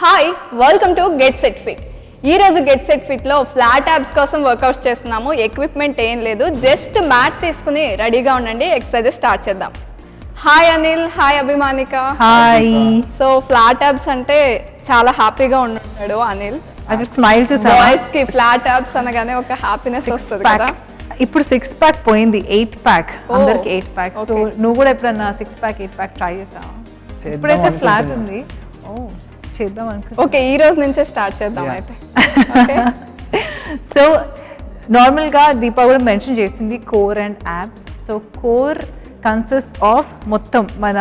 Hi welcome to get set fit. ఈరోజు get set ఫిట్లో flat abs కోసం workouts చేస్తున్నాము. Equipment ఏం లేదు, జస్ట్ మ్యాట్ తీసుకుని రెడీగా ఉండండి. ఎక్సర్సైజెస్ స్టార్ట్ చేద్దాం. Hi Anil, hi Abhimanika. Hi. So flat abs అంటే చాలా హ్యాపీగా ఉన్నాడు అనిల్. అక్కడ స్మైల్ చూసా, బాయ్స్ కి ఫ్లాట్ యాబ్స్ అనగానే ఒక హ్యాపీనెస్ వస్తుంది కదా. ఇప్పుడు 6 ప్యాక్ పోయింది, 8 ప్యాక్. అందరికి 8 ప్యాక్. సో నువ్వు కూడా ఎప్పుడన్నా 6 ప్యాక్ 8 ప్యాక్ ట్రై చేసావా? ఇప్పుడైతే ఫ్లాట్ ఉంది. ఓ చేద్దాం అనుకుంటా. ఓకే, ఈ రోజు నుంచే స్టార్ట్ చేద్దాం అయితే. సో నార్మల్గా దీపా కూడా మెన్షన్ చేసింది core and abs. So core consist of మొత్తం మన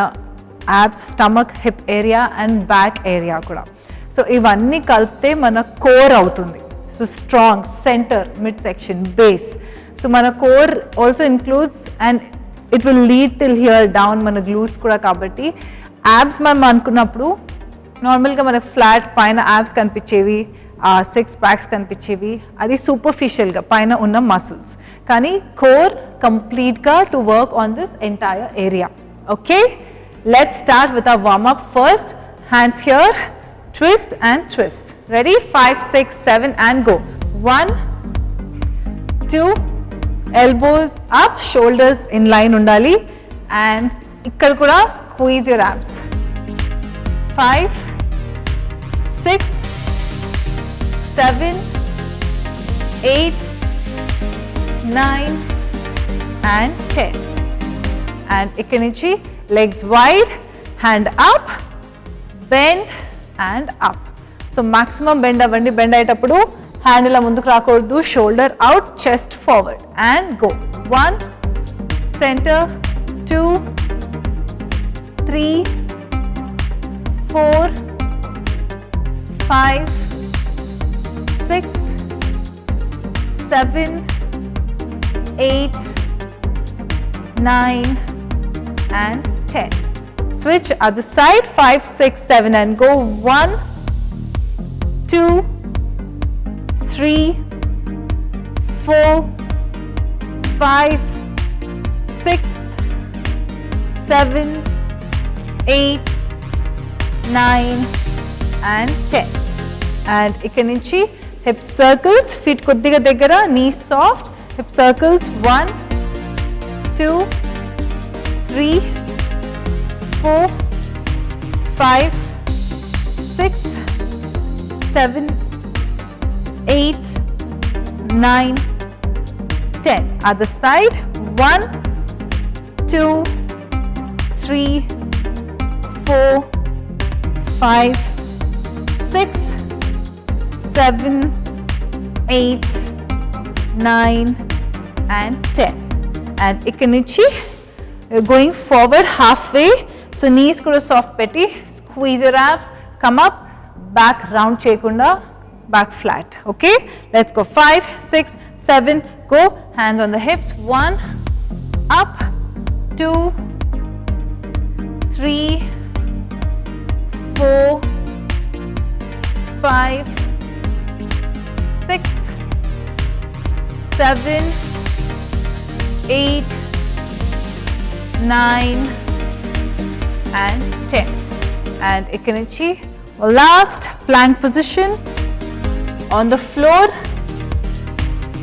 abs, stomach, hip area and back area కూడా. సో ఇవన్నీ కలిపితే మన కోర్ అవుతుంది. So strong centre, mid section, base. So మన core also includes and it will lead till here down మన glutes కూడా. కాబట్టి యాబ్స్ మనం అనుకున్నప్పుడు నార్మల్గా మనకు ఫ్లాట్ పైన యాబ్స్ కనిపించేవి, 6 ప్యాక్స్ కనిపించేవి, అది సూపర్ఫిషియల్గా పైన ఉన్న మసిల్స్. కానీ కోర్ కంప్లీట్గా to work on this entire area. Okay, let's start with our warm up. First hands here, twist and twist. Ready? 5, 6, 7 and go. 1, 2, elbows up, shoulders in line undali, and ikkada kuda squeeze your abs. 5, 6, 7, 8, 9 and 10. And ikkada nunchi legs wide, hand up, bend and up. So maximum bend అవ్వండి. Bend అయ్యేటప్పుడు hand ఇలా ముందుకు రాకూడదు, shoulder out, chest forward and go. 1, centre, 2, 3, 4, 5, 6, 7, 8, 9 and 10. Switch other side. 5, 6, 7 and go. 1, 2, 3, 4, 5, 6, 7, 8, 9 and 10. And ikkada nunchi hip circles, feet koddiga daggara, knees soft, hip circles. 1, 2, 3, 4, 5, 6, 7, 8, 9, 10. Other side. 1, 2, 3, 4, 5, 6, 7, 8, 9 and 10. And ikkada nunchi you're going forward halfway. So knees kuda soft petti, squeeze your abs, come up, back round cheyakunda, back flat. Okay, let's go. 5, 6, 7 go. Hands on the hips. 1, up, 2, 3, 4, 5, 6, 7, 8, 9 and 10. And ikkada nunchi last plank position on the floor.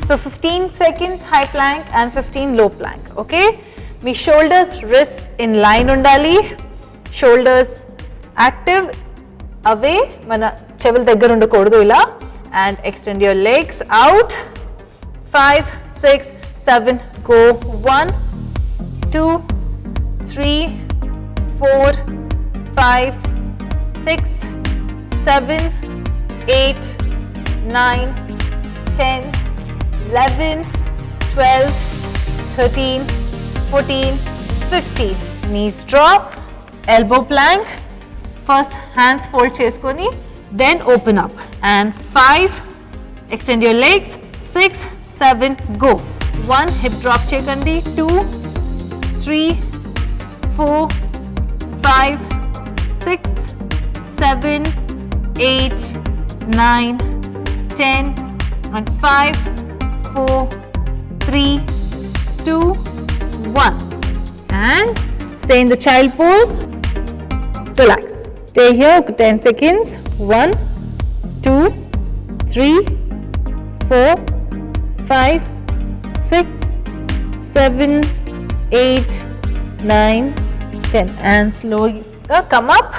So 15 seconds high plank and 15 low plank. Okay, me shoulders, wrists in line undali, shoulders active, away, mana cheval daggara undakodu ila, and extend your legs out. 5, 6, 7 go. 1, 2, 3, 4, 5, 6, 7, 8, 9, 10, 11, 12, 13, 14, 15. Knees drop, elbow plank. First hands fold cheskoni, then open up. And 5, extend your legs. 6, 7 go. 1, hip drop chekandi. 2, 3, 4, 5, 6, 7, 8, 9, 10 and 5, 4, 3, 2, 1. And stay in the child pose. Relax. Stay here 10 seconds. 1 2 3 4 5 6 7 8 9 10 and slowly come up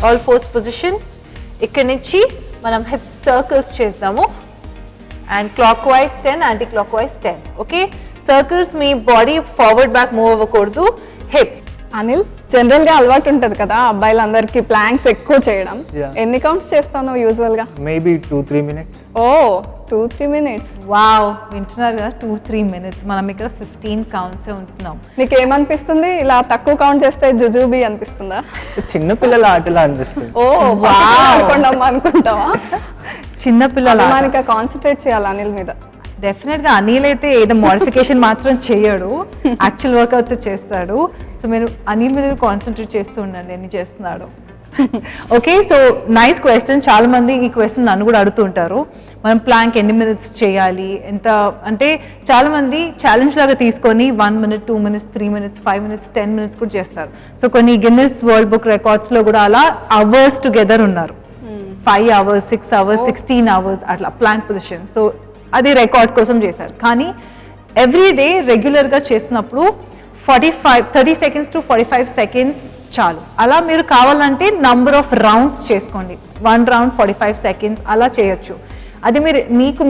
all fours position. ఇక్కడ నుంచి మనం hip circles చేద్దాము and clock wise 10 anti clock wise 10. Okay, circles me body forward back move అవ్వకూడదు. Hip Anil, general గా అలవాటు ఉంటది కదా అబ్బాయిలందరికీ planks ఎక్కువ చేయడం. Yeah. ఎన్ని కౌంట్స్ చేస్తాను యూజువల్ గా? Maybe 2-3 minutes. ఓ 2-3 minutes. వావ్, వింటున్నారు కదా, 2-3 minutes. మనం ఇక్కడ 15 కౌంట్స్ ఉంటున్నాం. నీకేమనిపిస్తుంది ఇలా తక్కువ కౌంట్ చేస్తే జుజుబీ అనిపిస్తుందా? చిన్న పిల్లల ఆటలా అనిపిస్తుంది. ఓ ఆడుకోండమ్మా అనుకుంటావా? చిన్నపిల్లల మనకి కాన్సన్ట్రేట్ చేయాలి అనిల్ మీద. డెఫినెట్ గా అనిల్ అయితే ఏదో మోడిఫికేషన్ మాత్రం చేయడు, యాక్చువల్ వర్కౌట్స్ చేస్తాడు. సో మీరు అనిల్ మీద కాన్సన్ట్రేట్ చేస్తూ ఉండండి ఎన్ని చేస్తున్నాడు. Okay, so nice question. చాలా మంది ఈ క్వశ్చన్ నన్ను కూడా అడుగుతుంటారు, మనం ప్లాంక్ ఎన్ని మినిట్స్ చేయాలి, ఎంత అంటే చాలా మంది ఛాలెంజ్ లాగా తీసుకొని 1 minute 2 minutes 3 minutes 5 minutes 10 minutes కూడా చేస్తారు. సో కొన్ని గిన్నెస్ వరల్డ్ బుక్ రికార్డ్స్ లో కూడా అలా అవర్స్ టుగెదర్ ఉన్నారు. 5 hours 6 hours 16 hours అట్లా ప్లాంక్ పొజిషన్. సో అది రికార్డ్ కోసం చేశారు. కానీ ఎవ్రీ డే రెగ్యులర్గా చేసినప్పుడు 30 seconds to 45 seconds చాలు. అలా మీరు కావాలంటే నంబర్ ఆఫ్ రౌండ్స్ చేసుకోండి. 1 round 45 seconds అలా చేయొచ్చు. అది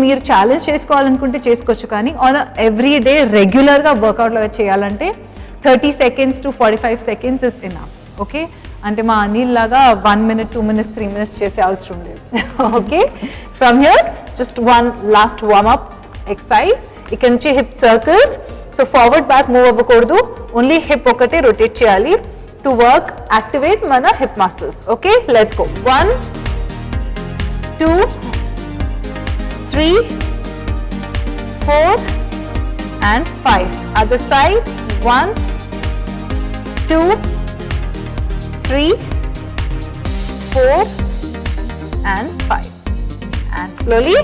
మీరు ఛాలెంజ్ చేసుకోవాలనుకుంటే చేసుకోవచ్చు. కానీ ఆన్ ఎవ్రీ డే రెగ్యులర్గా వర్కౌట్లో చేయాలంటే 30 seconds to 45 seconds is enough. Okay, అంటే మా అనిల్ లాగా 1 minute 2 minutes 3 minutes చేసే అవసరం లేదు. Okay, from here just one last warm up exercise. ఇక్కడ నుంచి hip circles. So forward back move అవ్వకూడదు, ఓన్లీ హిప్ ఒకటే రొటేట్ చేయాలి టు వర్క్ యాక్టివేట్ మన hip muscles. Okay, let's go. 1 2 3 4 and 5. Other side. 1 2 3 4 and 5. And slowly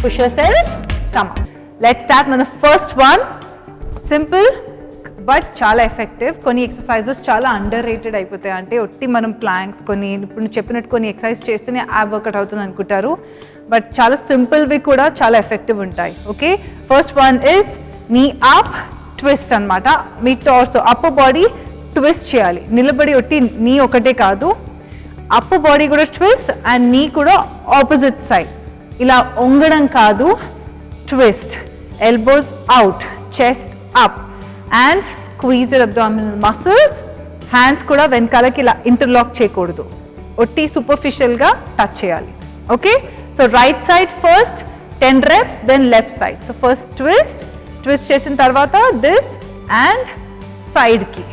push yourself. Come on. Let's start with the first one. Simple but చాలా effective. కొన్ని exercises చాలా under rated అయిపోతాయి. అంటే ఒట్టి మనం planks కొన్ని ఇప్పుడు చెప్పినట్టు కొన్ని ఎక్సర్సైజ్ చేస్తేనే యాప్ వర్కౌట్ అవుతుంది అనుకుంటారు, బట్ చాలా సింపుల్వి కూడా చాలా ఎఫెక్టివ్ ఉంటాయి. ఓకే, ఫస్ట్ వన్ ఇస్ నీ అప్ ట్విస్ట్ అనమాట. మీ టార్సో అప్పర్ బాడీ ట్విస్ట్ చేయాలి. నిలబడి ఒట్టి నీ ఒకటే కాదు, అప్పర్ బాడీ కూడా ట్విస్ట్ అండ్ నీ కూడా ఆపోజిట్ సైడ్. ఇలా వంగడం కాదు, twist. Elbows out, chest up and squeeze your abdominal muscles. Hands kuda venkalaki ila interlock cheyakoodu, otti superficial ga touch cheyali. Okay, so right side first 10 reps, then left side. So first twist chesin tarvata this and side ki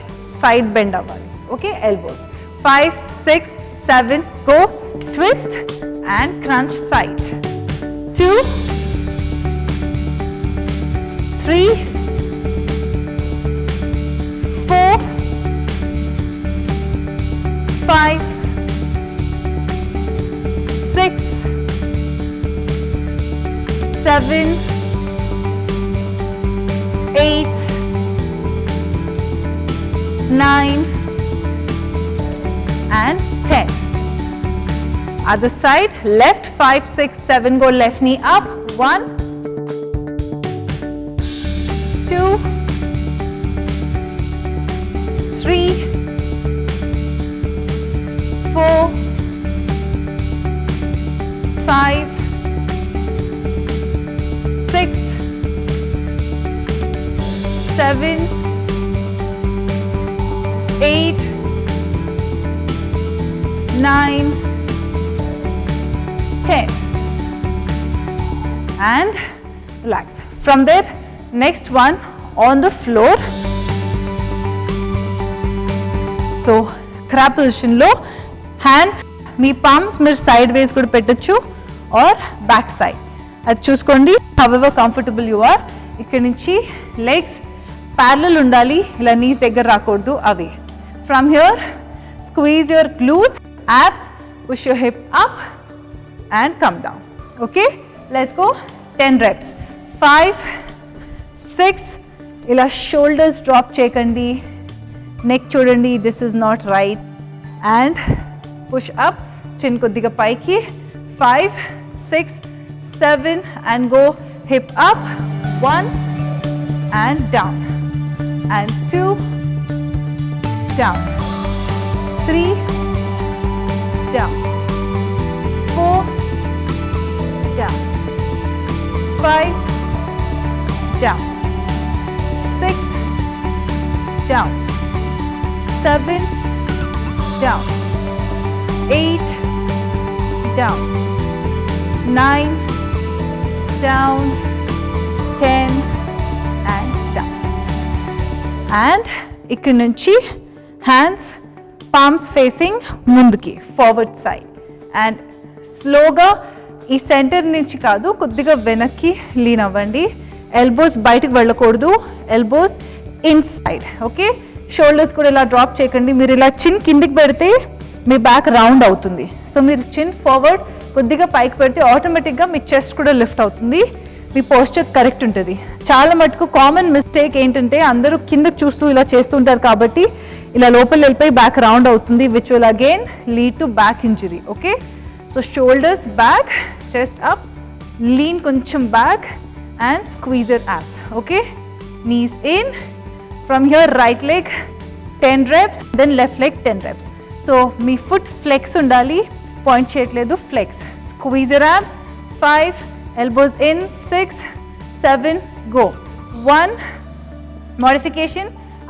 side bend avvali. Okay, elbows 5 6 7 go, twist and crunch side. 2 3 4 5 6 7 8 9 and 10. Other side, left 5 6 7 go, left knee up. 1 2 3 4 5 6 7 8 9 10 and relax. From there, next one on the floor. So crab position lo, hands me palms మీరు side ways కూడా పెట్టొచ్చు or back side, అది చూసుకోండి however comfortable you are. ఇక్కడ నుంచి legs parallel ఉండాలి, ఇలా knees దగ్గర రాకూడదు, away. From here, squeeze your glutes, abs, push your hip up and come down. Okay, let's go. 10 reps. 5 6 ఇలా shoulders drop చేయకండి, neck చూడండి, this is not right, and push up chin కొద్దిగా పైకి 5 6 7 and go hip up 1 and down and 2 down 3 down 4 down 5 down 6 down 7 down 8 down 9 down 10 and down and ఇక్కడ నుంచి hands palms facing ముందుకి forward side and స్లోగా ఈ centre నుంచి కాదు కొద్దిగా వెనక్కి లీన్ అవ్వండి. ఎల్బోస్ బయటకు వెళ్ళకూడదు, ఎల్బోస్ ఇన్సైడ్. ఓకే, షోల్డర్స్ కూడా ఇలా డ్రాప్ చేయకండి. మీరు ఇలా చిన్ కిందికి పెడితే మీ బ్యాక్ రౌండ్ అవుతుంది. సో మీరు చిన్ ఫార్వర్డ్ కొద్దిగా పైకి పెడితే ఆటోమేటిక్గా మీ చెస్ట్ కూడా లిఫ్ట్ అవుతుంది, మీ పోస్చర్ కరెక్ట్ ఉంటుంది. చాలా మటుకు కామన్ మిస్టేక్ ఏంటంటే అందరూ కిందకి చూస్తూ ఇలా చేస్తుంటారు కాబట్టి ఇలా లోపల వెళ్ళిపోయి బ్యాక్ రౌండ్ అవుతుంది, which will again lead to back injury. Okay, so shoulders back, chest up, lean కొంచెం back and squeeze your abs. Okay, knees in. From here right leg 10 reps, then left leg 10 reps. So me foot flex undali, point cheyatledu, flex. Squeeze your abs. 5, elbows in, 6, 7, go. 1, modification,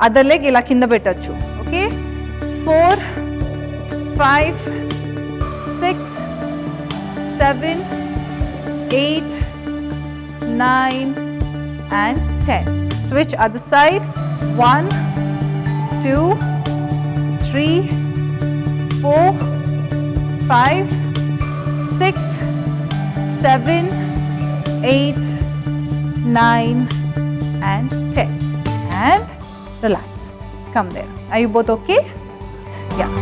other leg ila kinda pettochu. Okay, 4, 5, 6, 7, 8, 9 and 10. Switch other side. 1, 2, 3, 4, 5, 6, 7, 8, 9 and 10. And relax. Come there. Are you both okay? Yeah.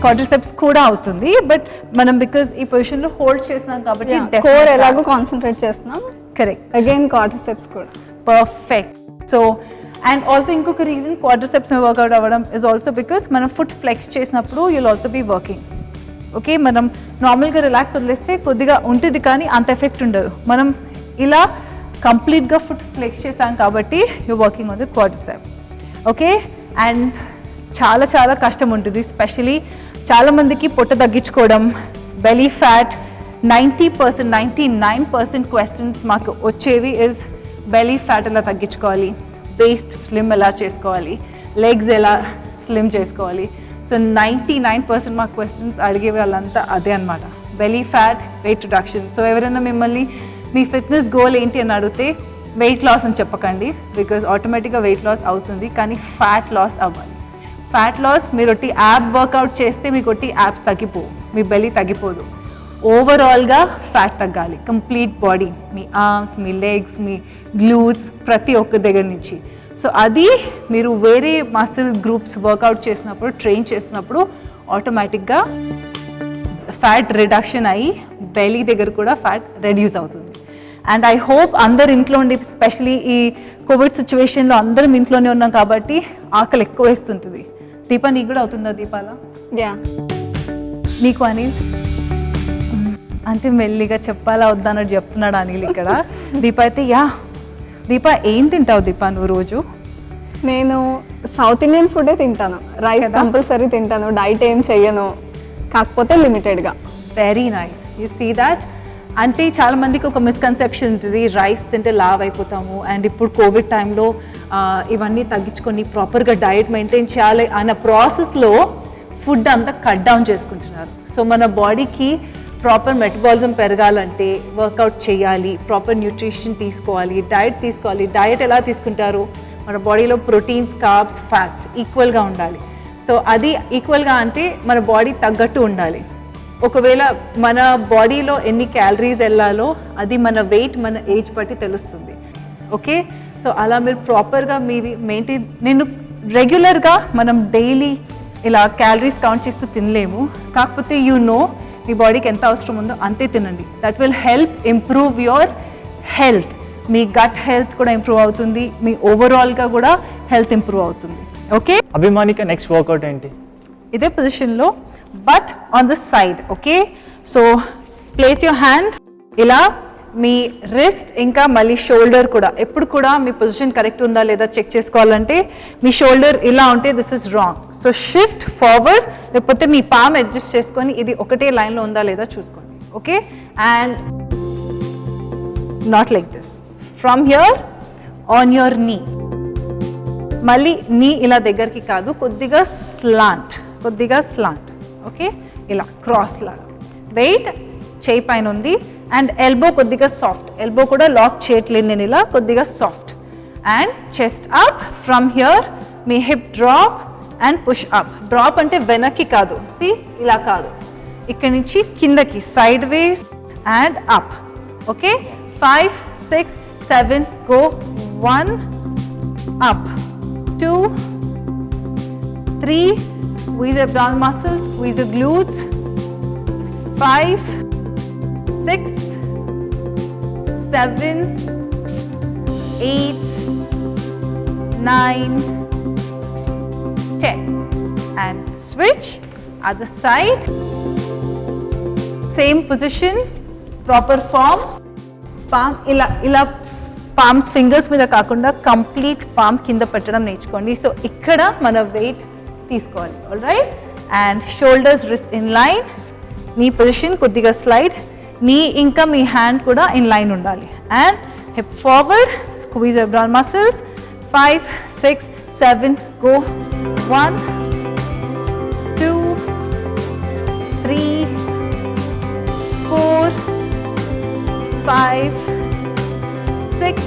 Quadriceps కూడా అవుతుంది, but మనం because ఈ position లో hold చేస్తున్నాం కాబట్టి core ఎలాగో concentrate చేస్తున్నాం. Correct, again quadriceps కూడా పర్ఫెక్ట్. సో అండ్ ఆల్సో ఇంకొక రీజన్ క్వాడ్రిసెప్స్ వర్కౌట్ అవ్వడం ఇస్ ఆల్సో బికాస్ మనం ఫుట్ ఫ్లెక్స్ చేసినప్పుడు you'll also be working. Okay, మనం నార్మల్గా రిలాక్స్ వదిలేస్తే కొద్దిగా ఉంటుంది కానీ అంత ఎఫెక్ట్ ఉండదు. మనం ఇలా కంప్లీట్గా ఫుట్ ఫ్లెక్స్ చేసాం కాబట్టి you working on the quadricep. Okay, and చాలా చాలా కష్టం ఉంటుంది. స్పెషలీ చాలామందికి పొట్ట తగ్గించుకోవడం, బెలీ ఫ్యాట్, 90%, 99% క్వశ్చన్స్ మాకు వచ్చేవి ఇస్ బెలీ ఫ్యాట్ ఎలా తగ్గించుకోవాలి, వేస్ట్ స్లిమ్ ఎలా చేసుకోవాలి, లెగ్స్ ఎలా స్లిమ్ చేసుకోవాలి. సో 99% మా క్వశ్చన్స్ అడిగే వాళ్ళంతా అదే అనమాట, belly fat, weight reduction. So ఎవరైనా మిమ్మల్ని మీ ఫిట్నెస్ గోల్ ఏంటి అని అడిగితే వెయిట్ లాస్ అని చెప్పకండి, బికాజ్ ఆటోమేటిక్గా వెయిట్ లాస్ అవుతుంది, కానీ ఫ్యాట్ లాస్ అవ్వాలి. ఫ్యాట్ లాస్ మీరు ఒకటి యాప్ వర్కౌట్ చేస్తే మీకు ఒకటి యాప్స్ తగ్గిపోవు, మీ బెలీ తగ్గిపోదు. ఓవరాల్గా ఫ్యాట్ తగ్గాలి, కంప్లీట్ బాడీ, మీ ఆర్మ్స్, మీ లెగ్స్, మీ గ్లూట్స్, ప్రతి ఒక్క దగ్గర నుంచి. సో అది మీరు వేరే మసిల్ గ్రూప్స్ వర్కౌట్ చేసినప్పుడు, ట్రైన్ చేసినప్పుడు ఆటోమేటిక్గా ఫ్యాట్ రిడక్షన్ అయ్యి బెలీ దగ్గర కూడా ఫ్యాట్ రెడ్యూస్ అవుతుంది. అండ్ ఐ హోప్ అందరు ఇంట్లో ఉండి, స్పెషలీ ఈ కోవిడ్ సిచ్యువేషన్లో అందరం ఇంట్లోనే ఉన్నాం కాబట్టి ఆకలి ఎక్కువ వేస్తుంటుంది. దీప, నీకు కూడా అవుతుందా దీపాల? యా. నీకు అనిల్ అంటే మెల్లిగా చెప్పాలా వద్దా అన్నట్టు చెప్తున్నాడు అనిల్ ఇక్కడ. దీప అయితే యా. దీప ఏం తింటావు దీప నువ్వు రోజు? నేను సౌత్ ఇండియన్ ఫుడే తింటాను, రైస్ కంపల్సరీ తింటాను, డైట్ ఏం చెయ్యను, కాకపోతే లిమిటెడ్గా. Very nice, you see that. అంటే చాలా మందికి ఒక మిస్కన్సెప్షన్ ఉంటుంది, రైస్ తింటే లావ్ అయిపోతాము, అండ్ ఇప్పుడు కోవిడ్ టైంలో ఇవన్నీ తగ్గించుకొని ప్రాపర్గా డైట్ మెయింటైన్ చేయాలి అన్న ప్రాసెస్లో ఫుడ్ అంతా కట్ డౌన్ చేసుకుంటున్నారు. సో మన బాడీకి ప్రాపర్ మెటబాలిజం పెరగాలంటే వర్కౌట్ చేయాలి, ప్రాపర్ న్యూట్రిషన్ తీసుకోవాలి, డైట్ తీసుకోవాలి. డైట్ ఎలా తీసుకుంటారు? మన బాడీలో ప్రోటీన్స్, కార్బ్స్, ఫ్యాట్స్ ఈక్వల్గా ఉండాలి. సో అది ఈక్వల్గా అంటే మన బాడీ తగ్గట్టు ఉండాలి. ఒకవేళ మన బాడీలో ఎన్ని క్యాలరీస్ వెళ్ళాలో అది మన వెయిట్, మన ఏజ్ బట్టి తెలుస్తుంది. ఓకే, సో అలా మీరు ప్రాపర్గా మీరు మెయింటైన్. నేను రెగ్యులర్గా మనం డైలీ ఇలా క్యాలరీస్ కౌంట్ చేస్తూ తినలేము, కాకపోతే యూ నో మీ బాడీకి ఎంత అవసరం ఉందో అంతే తినండి. That will help improve your health. మీ గట్ హెల్త్ కూడా ఇంప్రూవ్ అవుతుంది, మీ ఓవరాల్గా కూడా హెల్త్ ఇంప్రూవ్ అవుతుంది. ఓకే, అభిమానిక నెక్స్ట్ వర్కౌట్ ఏంటి? ఇదే పొజిషన్లో but on the side, okay? So place your hands ఇలా మీ రిస్ట్ ఇంకా మళ్ళీ షోల్డర్ కూడా ఎప్పుడు కూడా మీ పొజిషన్ కరెక్ట్ ఉందా లేదా చెక్ చేసుకోవాలంటే మీ షోల్డర్ ఇలా ఉంటే this is wrong. So shift forward, లేకపోతే మీ పామ్ అడ్జస్ట్ చేసుకొని ఇది ఒకటే లైన్లో ఉందా లేదా చూసుకోండి, okay? And not like this, from here on your నీ, మళ్ళీ నీ ఇలా దగ్గరికి కాదు, కొద్దిగా స్లాంట్, ఓకే? ఇలా క్రాస్ లాగా. వెయిట్ చేయి పైన ఉంది అండ్ ఎల్బో కొద్దిగా సాఫ్ట్, ఎల్బో కూడా లాక్ చేయట్లేదు నేను, ఇలా కొద్దిగా soft. And chest up, from here me hip drop and push up. Drop అంటే వెనక్కి కాదు, సి ఇలా కాదు, ఇక్కడి నుంచి కిందకి side ways and up, okay? 5, 6, 7 go. 1 up, 2, 3, squeeze abdominal muscles, squeeze your glutes. 5, 6, 7, 8, 9, 10. And switch other side. Same position, proper form. Palm ila palms fingers మీద కాకుండా కంప్లీట్ పామ్ కింద పెట్టడం నేర్చుకోండి. సో ఇక్కడ మన వెయిట్ తీసుకోవాలి, all right? And shoulders wrist in line, నీ position కొద్దిగా స్లైడ్, నీ ఇంకా మీ హ్యాండ్ కూడా ఇన్ లైన్ ఉండాలి. And hip forward, squeeze abdominal muscles. 5, 6, 7 go. 1, 2, 3, 4, 5, 6,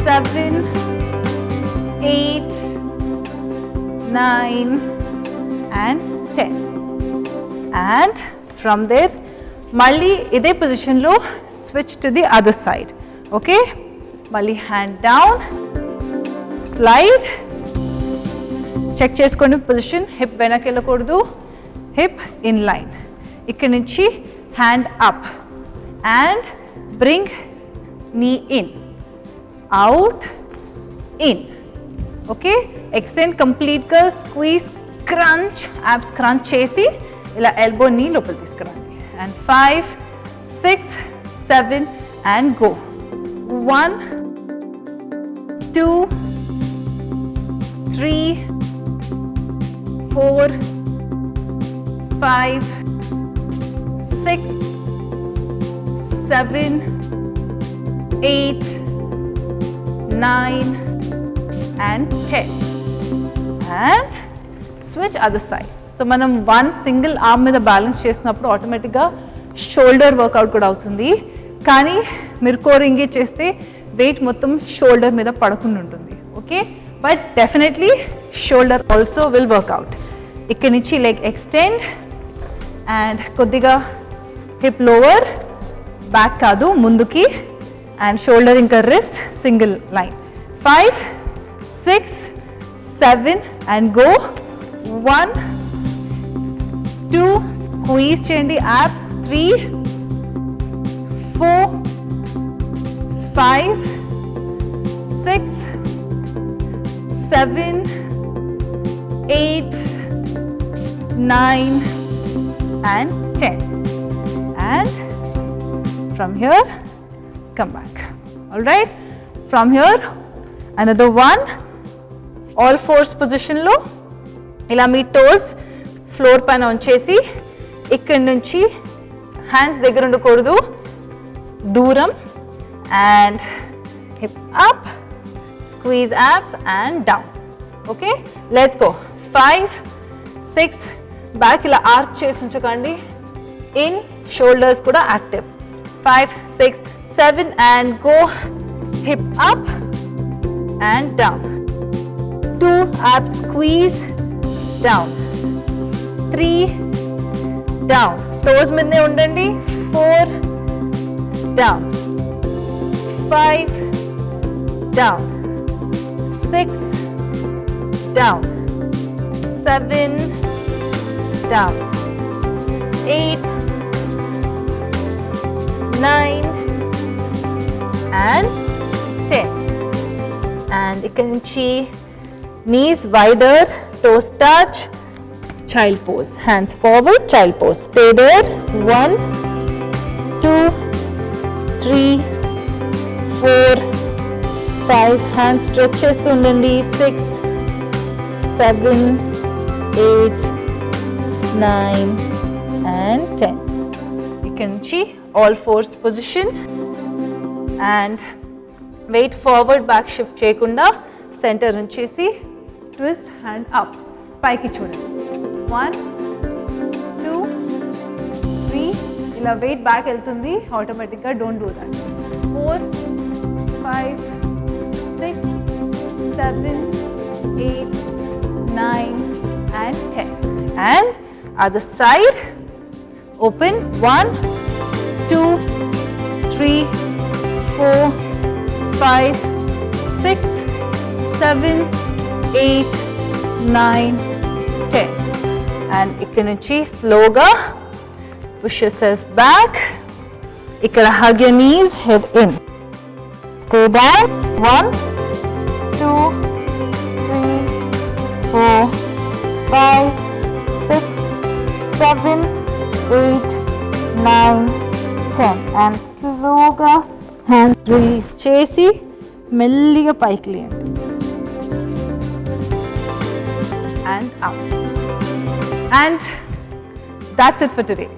7, 8, 9 and 10. And from there మళ్ళీ ఇదే పొజిషన్లో switch to the other side, okay? మళ్ళీ హ్యాండ్ డౌన్, స్లైడ్, చెక్ చేసుకోండి పొజిషన్, హిప్ వెనక్కి వెళ్ళకూడదు, హిప్ ఇన్ లైన్. ఇక్కడ నుంచి హ్యాండ్ అప్ అండ్ బ్రింగ్ నీ in, out, in, okay? Extend కంప్లీట్గా, స్క్వీజ్, క్రంచ్, యాబ్స్ క్రంచ్ చేసి ఇలా ఎల్బో నీ లోపల తీసుకురండి. And 5, 6, 7 and go. 1, 2, 3, 4, 5, 6, 7, 8, 9 and 10. And switch other side. So మనం వన్ సింగిల్ ఆర్మ్ మీద బ్యాలెన్స్ చేసినప్పుడు ఆటోమేటిక్గా షోల్డర్ వర్కౌట్ కూడా అవుతుంది. కానీ మీరు కోర్ ఎంగేజ్ చేస్తే వెయిట్ మొత్తం షోల్డర్ మీద పడకుండా ఉంటుంది, okay? But definitely shoulder also will work out. ఇక్కడ నుంచి లెగ్ ఎక్స్టెండ్ అండ్ కొద్దిగా హిప్ లోవర్, బ్యాక్ కాదు ముందుకి, అండ్ షోల్డర్ ఇంకా wrist single line. 5, 6, 7 and go. 1, 2, squeeze చేయండి abs. 3, 4, 5, 6, 7, 8, 9 and 10. And from here come back, all right? From here another one, all fours position లో ఇలా మీ toes floor పైన ఉంచేసి ఇక్కడి నుంచి హ్యాండ్స్ దగ్గర ఉండకూడదు, దూరం. And hip up, squeeze abs and down, okay? Let's go. 5, 6 back ఇలా ఆర్చ్ చేసి ఉంచకండి, ఇన్ షోల్డర్స్ కూడా active. 5, 6, 7 and go. Hip up and down. 2 abs squeeze down. 3 down, toes midne undandi. 4 down. 5 down. 6 down. 7 down. 8 9 and 10. And ikkadi nunchi knees wider, toes touch, child pose. Hands forward, child pose. Stay there. 1, 2, 3, 4, 5. Hands stretch chestundandi. 6, 7, 8, 9 and 10. ఇక్కడ నుంచి all fours position and weight forward back shift చేయకుండా center ఉంచేసి twist hand up పైకి చూడండి 1 2 3 ఇలా weight back వెళ్తుంది ఆటోమేటిక్గా don't do that 4 5 6 7 8 9 and 10 and other side open 1 2 3 4 5 6 7 8 9 10 and ఇక్కడ నుంచి స్లోగా push yourself back ఇక్కడ hug your knees head in stay down 1 2 3 4 5 6 7 8 9 10 and slowగా hand release చేసి మెల్లిగా పైకి లేండి and up and that's it for today.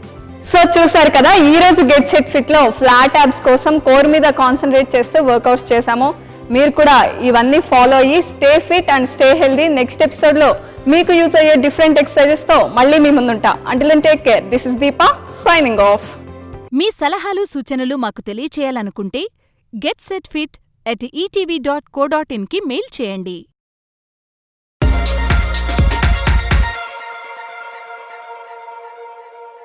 So చూసారు కదా ఈ రోజు గెట్ సెట్ ఫిట్ లో ఫ్లాట్ యాబ్స్ కోసం కోర్ మీద కాన్సన్ట్రేట్ చేస్తూ వర్కౌట్స్ చేసాము. మీరు కూడా ఇవన్నీ ఫాలో అయ్యి stay fit and stay healthy. Next episode లో మీకు యూజ్ అయ్యే డిఫరెంట్ ఎక్సర్సైజెస్ తో మళ్ళీ మీ ముందుంటా. Until then take care. This is Deepa signing off. మీ సలహాలు సూచనలు మాకు తెలియచేయాలనుకుంటే getsetfit@etv.co.in కి మెయిల్ చేయండి.